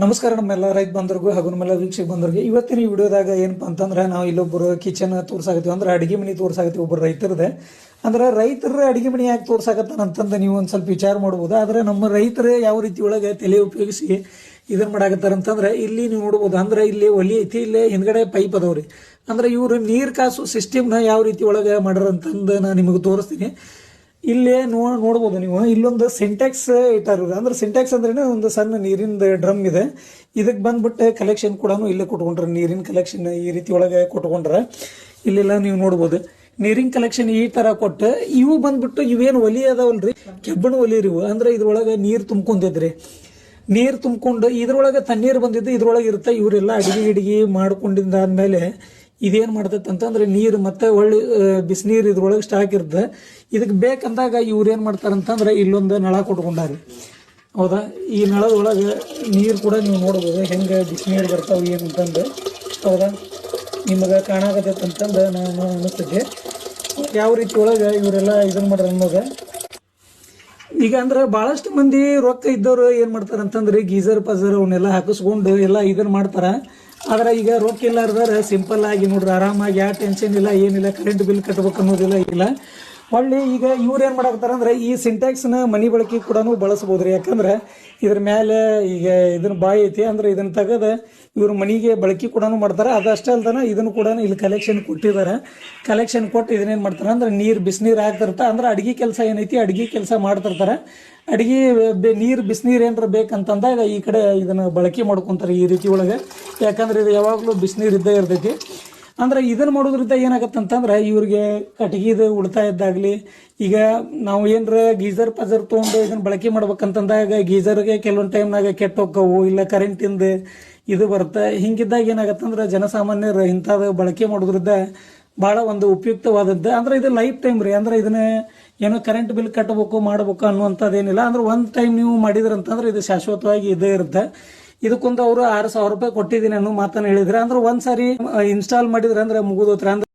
ನಮಸ್ಕಾರ ನಮ್ಮೆಲ್ಲ ರೈತ ಬಂಧುರಿಗೂ ಹಾಗೂ ನಮ್ಮೆಲ್ಲ ವೀಕ್ಷಕ ಬಂಧುರಿಗೆ ಇವತ್ತಿನ ಈ ವಿಡಿಯೋದಾಗ ಏನಪ್ಪಾ ಅಂತಂದ್ರೆ ನಾವು ಇಲ್ಲೊಬ್ಬರು ಕಿಚನ್ ತೋರ್ಸಾಕತ್ತೀವಿ ಅಂದ್ರೆ ಅಡಿಗೆ ಮನೆ ತೋರ್ಸಾಕತ್ತೀವಿ ಒಬ್ಬರು ರೈತರದೇ ಅಂದ್ರೆ ರೈತರ ಅಡಿಗೆ ಮನೆ ಯಾಕೆ ತೋರ್ಸಾಕತ್ತಾನ ಅಂತಂದು ನೀವು ಒಂದು ಸ್ವಲ್ಪ ವಿಚಾರ ಮಾಡ್ಬೋದು. ಆದರೆ ನಮ್ಮ ರೈತರು ಯಾವ ರೀತಿ ಒಳಗೆ ತಲೆ ಉಪಯೋಗಿಸಿ ಇದನ್ನ ಮಾಡಾಕತ್ತಾರ ಅಂತಂದ್ರೆ ಇಲ್ಲಿ ನೀವು ನೋಡ್ಬೋದು. ಅಂದ್ರೆ ಇಲ್ಲಿ ಒಲಿ ಐತಿ, ಇಲ್ಲಿ ಹಿಂದ್ಗಡೆ ಪೈಪ್ ಅದಾವ್ರಿ. ಅಂದ್ರೆ ಇವರು ನೀರು ಕಾಸು ಸಿಸ್ಟಮ್ನ ಯಾವ ರೀತಿ ಒಳಗೆ ಮಾಡ್ಯಾರ ಅಂತಂದು ನಾನು ನಿಮಗೆ ತೋರಿಸ್ತೀನಿ. ಇಲ್ಲೇ ನೋಡ್ಬೋದು ನೀವು, ಇಲ್ಲೊಂದು ಸಿಂಟ್ಯಾಕ್ಸ್ ಇಟ್ಟಾರ. ಅಂದ್ರೆ ಸಿಂಟ್ಯಾಕ್ಸ್ ಅಂದ್ರೆ ಒಂದು ಸಣ್ಣ ನೀರಿನ ಡ್ರಮ್ ಇದೆ. ಇದಕ್ಕೆ ಬಂದ್ಬಿಟ್ಟು ಕಲೆಕ್ಷನ್ ಕೂಡ ಇಲ್ಲೇ ಕೊಟ್ಕೊಂಡ್ರೆ, ನೀರಿನ ಕಲೆಕ್ಷನ್ ಈ ರೀತಿ ಒಳಗೆ ಕೊಟ್ಕೊಂಡ್ರೆ ಇಲ್ಲೆಲ್ಲ ನೀವು ನೋಡ್ಬೋದು ನೀರಿನ ಕಲೆಕ್ಷನ್ ಈ ತರ ಕೊಟ್ಟು ಇವು ಬಂದ್ಬಿಟ್ಟು ಇವೇನು ಒಲಿ ಅದಾವಲ್ರಿ, ಕೆಬ್ಬಣ ಒಲಿ ಇವು. ಅಂದ್ರೆ ಇದ್ರೊಳಗೆ ನೀರು ತುಂಬ್ಕೊಂಡಿದ್ರಿ, ನೀರು ತುಂಬ್ಕೊಂಡು ಇದ್ರೊಳಗೆ ತಣ್ಣೀರು ಬಂದಿದ್ದು ಇದ್ರೊಳಗೆ ಇರುತ್ತೆ. ಇವರೆಲ್ಲ ಅಡಿಗೆ ಮಾಡ್ಕೊಂಡಿದ್ದಾದ್ಮೇಲೆ ಇದೇನು ಮಾಡ್ತೈತೆ ಅಂತಂದ್ರೆ ನೀರು ಮತ್ತೆ ಒಳ್ಳೆ ಬಿಸಿನೀರು ಇದ್ರೊಳಗೆ ಸ್ಟಾಕ್ ಇರುತ್ತೆ. ಇದಕ್ಕೆ ಬೇಕಂದಾಗ ಇವ್ರು ಏನು ಮಾಡ್ತಾರಂತಂದ್ರೆ ಇಲ್ಲೊಂದು ನಳ ಕೊಟ್ಕೊಂಡಾರಿ, ಹೌದಾ. ಈ ನಳದೊಳಗೆ ನೀರು ಕೂಡ ನೀವು ನೋಡ್ಬೋದು ಹೆಂಗೆ ಬಿಸಿನೀರು ಬರ್ತಾವೆ ಏನಂತಂದು, ಹೌದಾ. ನಿಮಗೆ ಕಾಣಾಕತ್ತೈತೆ ಅಂತಂದು ನಾನು ಅನ್ನಿಸ್ತೈತಿ ಯಾವ ರೀತಿ ಒಳಗೆ ಇವರೆಲ್ಲ ಇದನ್ನು ಮಾಡ್ರಿ ಅನ್ನೋದು. ಈಗ ಅಂದ್ರೆ ಭಾಳಷ್ಟು ಮಂದಿ ರೊಕ್ಕ ಇದ್ದವರು ಏನು ಮಾಡ್ತಾರೆ ಅಂತಂದ್ರೆ ಗೀಸರ್ ಪಜರ್ ಅವನ್ನೆಲ್ಲ ಹಾಕಿಸ್ಕೊಂಡು ಎಲ್ಲ ಇದನ್ನು ಮಾಡ್ತಾರೆ. ಆದ್ರೆ ಈಗ ರೊಕ್ಕ ಇಲ್ಲಾರ್ದಾರ ಸಿಂಪಲ್ ಆಗಿ ನೋಡ್ರಿ ಆರಾಮಾಗಿ ಯಾವ ಟೆನ್ಷನ್ ಇಲ್ಲ, ಏನಿಲ್ಲ, ಕರೆಂಟ್ ಬಿಲ್ ಕಟ್ಬೇಕು ಅನ್ನೋದಿಲ್ಲ ಇಲ್ಲ. ಹೊಳ್ಳಿ ಈಗ ಇವ್ರು ಏನು ಮಾಡಾಕ್ತಾರ ಅಂದ್ರೆ ಈ ಸಿಂಟ್ಯಾಕ್ಸ್ನ ಮನೆ ಬಳಕೆ ಕೂಡ ಬಳಸ್ಬೋದ್ರಿ. ಯಾಕಂದ್ರೆ ಇದ್ರ ಮೇಲೆ ಈಗ ಇದನ್ನ ಬಾಯಿ ಐತಿ, ಅಂದ್ರೆ ಇದನ್ನ ತೆಗೆದು ಇವ್ರ ಮನೆಗೆ ಬಳಕೆ ಕೂಡ ಮಾಡ್ತಾರೆ. ಅದಷ್ಟೇ ಅಲ್ದನ ಇದನ್ನು ಕೂಡ ಇಲ್ಲಿ ಕಲೆಕ್ಷನ್ ಕೊಟ್ಟಿದ್ದಾರೆ. ಕಲೆಕ್ಷನ್ ಕೊಟ್ಟು ಇದನ್ನೇನು ಮಾಡ್ತಾರೆ ಅಂದ್ರೆ ನೀರು ಬಿಸಿನೀರು ಹಾಕ್ತಿರ್ತಾರೆ. ಅಂದ್ರೆ ಅಡಿಗೆ ಕೆಲಸ ಏನೈತಿ ಅಡಿಗೆ ಕೆಲಸ ಮಾಡ್ತಿರ್ತಾರೆ. ಅಡಿಗೆ ನೀರು ಬಿಸಿನೀರು ಏನಾರ ಬೇಕಂತಂದಾಗ ಈ ಕಡೆ ಇದನ್ನ ಬಳಕೆ ಮಾಡ್ಕೊತಾರೆ ಈ ರೀತಿ ಒಳಗೆ. ಯಾಕಂದ್ರೆ ಇದು ಯಾವಾಗಲೂ ಬಿಸಿನೀರು ಇದ್ದೇ ಇರ್ತೈತಿ. ಅಂದ್ರೆ ಇದನ್ನ ಮಾಡೋದ್ರಿಂದ ಏನಾಗತ್ತಂತಂದ್ರೆ ಇವ್ರಿಗೆ ಕಟ್ಟಿಗೆದು ಉಳಿತಾಯ ಇದ್ದಾಗಲಿ, ಈಗ ನಾವು ಏನರ ಗೀಸರ್ ಪಜರ್ ತೊಗೊಂಡು ಇದನ್ನ ಬಳಕೆ ಮಾಡ್ಬೇಕಂತಂದಾಗ ಗೀಸರ್ಗೆ ಕೆಲವೊಂದು ಟೈಮ್ನಾಗ ಕೆಟ್ಟ ಹೋಕ್ಕವು, ಇಲ್ಲ ಕರೆಂಟಿಂದ ಇದು ಬರುತ್ತೆ. ಹಿಂಗಿದ್ದಾಗ ಏನಾಗತ್ತಂದ್ರೆ ಜನಸಾಮಾನ್ಯರು ಇಂಥದ್ದು ಬಳಕೆ ಮಾಡೋದ್ರಿಂದ ಭಾಳ ಒಂದು ಉಪಯುಕ್ತವಾದದ್ದು. ಅಂದ್ರೆ ಇದು ಲೈಫ್ ಟೈಮ್ ರೀ. ಅಂದ್ರೆ ಇದನ್ನ ಏನೋ ಕರೆಂಟ್ ಬಿಲ್ ಕಟ್ಟಬೇಕು ಮಾಡಬೇಕು ಅನ್ನುವಂಥದ್ದೇನಿಲ್ಲ. ಅಂದ್ರೆ ಒಂದು ಟೈಮ್ ನೀವು ಮಾಡಿದ್ರಂತಂದ್ರೆ ಇದು ಶಾಶ್ವತವಾಗಿ ಇದೇ ಇರುತ್ತೆ. ಇದಕ್ಕೊಂದು ಅವರು 6,000 ರೂಪಾಯಿ ಕೊಟ್ಟಿದ್ದೀನಿ ಅನ್ನೋ ಮಾತನ್ನು ಹೇಳಿದ್ರೆ, ಅಂದ್ರೆ ಒಂದ್ಸಾರಿ ಇನ್ಸ್ಟಾಲ್ ಮಾಡಿದ್ರೆ ಅಂದ್ರೆ ಮುಗಿದೋತ್ರ. ಅಂದ್ರೆ